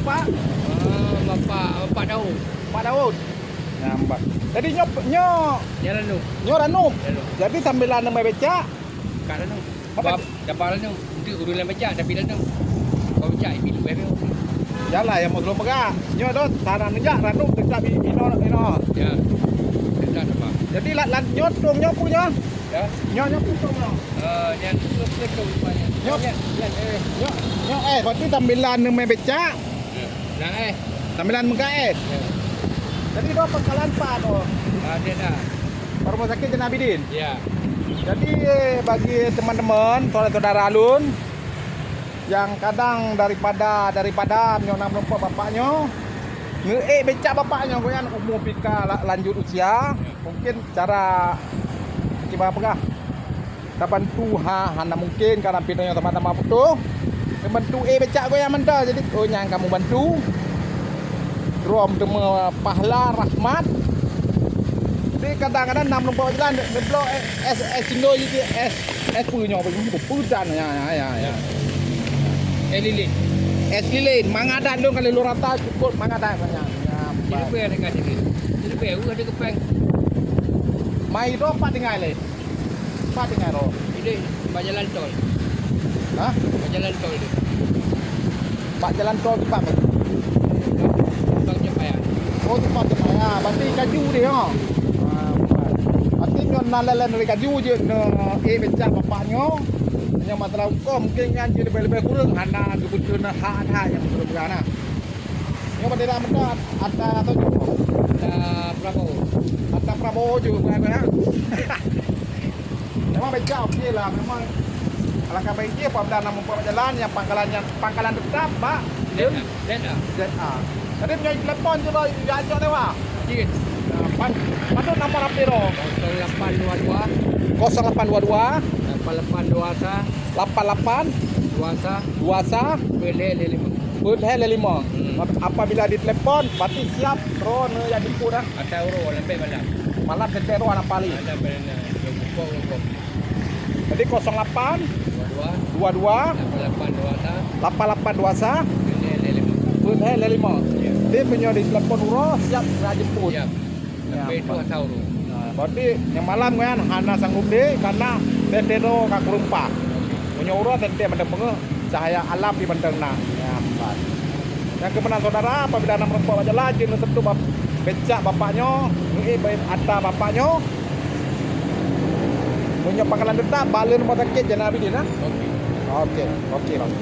Pak, Bapak Daud. Pak Daud. Nyambat. Jadi nyo Jalan tu. nyo ranum. Jalan. Jadi sambilan nama becak. Kat tu. Apa? Dapat tu. Untuk urulan baca tapi tu. Kau baca ini lu baru. Jalan yang mau pegah. Nyo dot tanam nejak ranum dekat ino. Ya. Tidak apa. Jadi lan nyo dong nyo punya. Ya. Nyo putung no. Yang tu rupanya. Nyo berarti sambilan nama becak. Nah Sambilan muka. Jadi do pangkalan Pak do. Ada dah. Rumah sakit Jenabidin. Ya. Jadi bagi teman-teman, saudara-saudara alun yang kadang daripada menyonam lupa bapaknya, becak bapaknya goyan umur pika lanjut usia, mungkin cara gimana pegah. Kita bantu hana mungkin karena pinonya teman-teman butuh. Bantu becak goyan menda jadi yang kamu bantu. Rom dema pahala rahmat. Jadi kadang-kadang nam lupa jalan ngeblok sindo jadi punya begini pupudan ya. Lilin. Lilin mangadan dong kali lu rata cukup mangadan banyak. Jadi apa yang dekat sini? Jadi apa ada kepeng. Mai do pak tinggal le. Pak tinggal ro. Ini pak jalan tol. Hah? Pak jalan tol ni. Pak jalan tol di pak. Tol Jepayang. Oh di pak ya. Berarti kaju dia ha. Berarti nyon nalalan dari kaju je becak bapaknya. Yang masalah hukum mungkin kan jadi lebih kurang hana kebutuhan hak yang berbenah. Yang bendera benda ada atau Ada Prabowo. Atas Prabowo juga kan. Memang becak okey lah memang. Alangkah baiknya apabila nak membuat jalan yang pangkalan tetap Pak. Dan ZA. Tadi punya telepon je lah ya ajak lewat. Jin. Patut nombor apa 0822 0822 8821 88 21 21 5. Pulhel 5. Apabila ditelepon pasti siap drone yang dipu dah. Ada euro lambat malam. Malam tetero anak pali. Ada benda lupa. Jadi 08 22 22 8821 8821 5. Pulhel 5. Dia punya di telepon uro siap nak jemput. Ya. Sampai itu tahu tu. Berarti yang malam kan hana sanggup deh karena tetero kak rumpa. Punya uro tete mendeng cahaya alam di mendeng nah. Ya, empat. Yang kebenaran saudara apabila nak merempuan jalan jenis tentu becak bapaknya, ada bapaknya. Punya pangkalan tetap balik rumah sakit Jenabidin nah. Okey. Okey, bang.